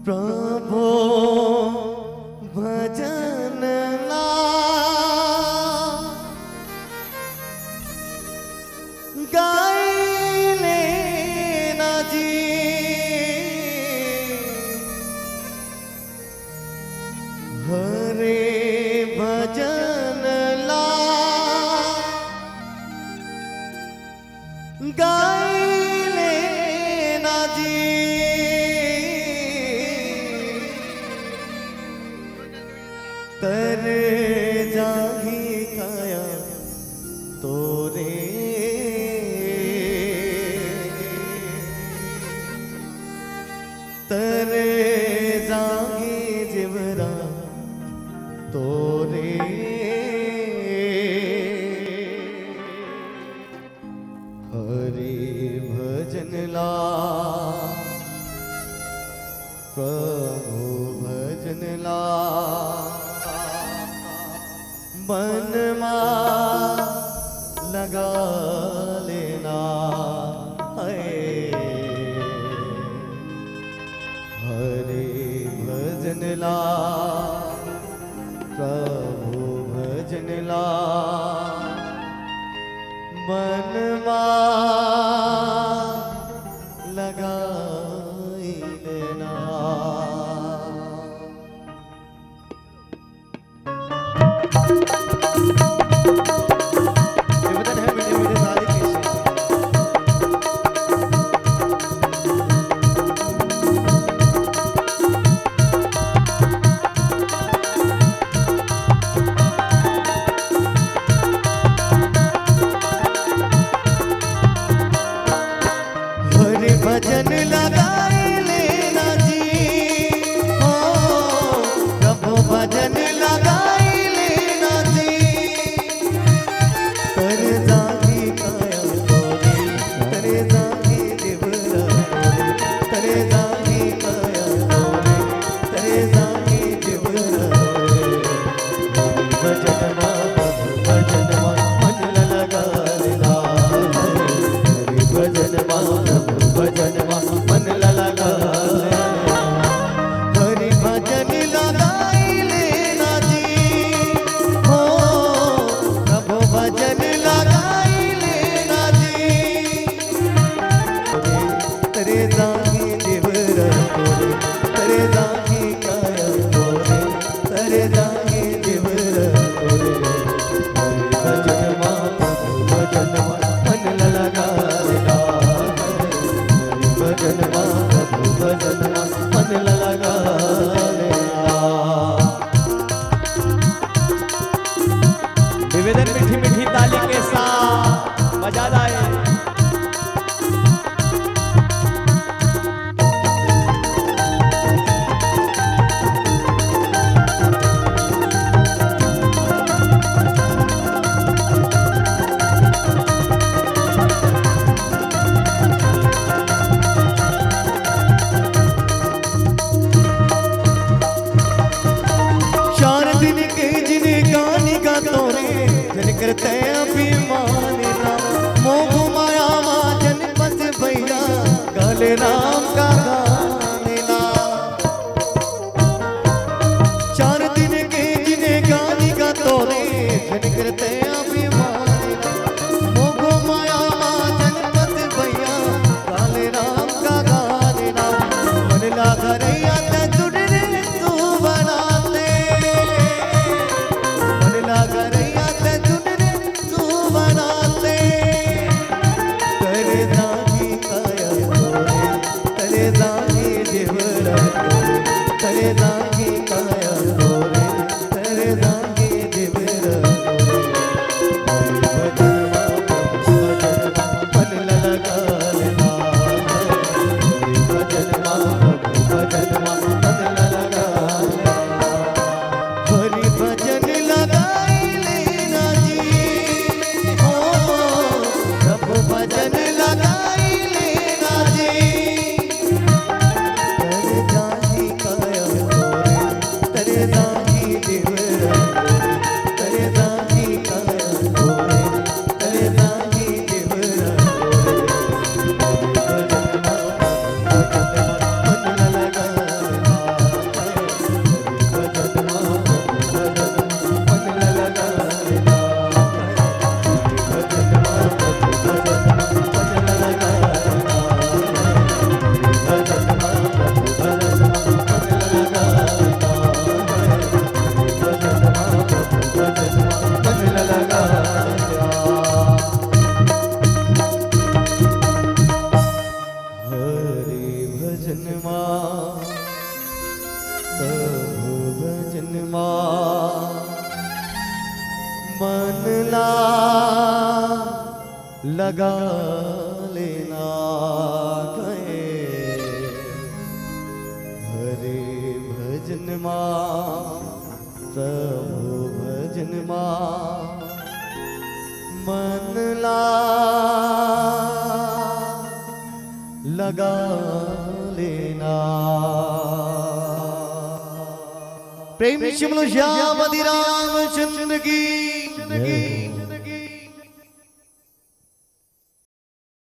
प्रभु भजन ला गाय लेना जी हरे भजन ला गाय लेना जी तर जाही काया तोरे तर जाही जिवरा तोरे हरि भजन ला प्रभु भजन ला मन मां लगा लेना है हरे भजन ला प्रभु भजन ला मन मां लगा लेना। भजन लगाई लेना जी हो प्रभु भजन लगाई लेना जी कर जागी काया तोरे कर जागी दिवरा कर जागी काया तोरे कर जागी दिवरा भजन भजन मन लगा लेना भजन भजन मन लगा हरि भजन लगाई लेना जी हो प्रभु भजन लगाई लेना जी तेरे जागी देवरा तोरे तेरे जागी काया तोरे तेरे जागी देवरा तोरे भजन भजन मन लगा भजन भजन मन लगा लेना। निवेदन मीठी मीठी ताली के साथ बजा जाए। करते अभिमान मोह माया जन पस भैया गले राम का गाने ला चार दिन के जिन्हें गानी का तोरे जन करते अभिमान मोह माया जन पस भैया गले राम का गाने ला मन ला घरैया जुड़ रे तू बनाते मन ला घरैया बना लगा लेना गए हरे भजन मां प्रभु भजन मां मन लगा लेना। प्रेम श्री श्याम रामचंद्र की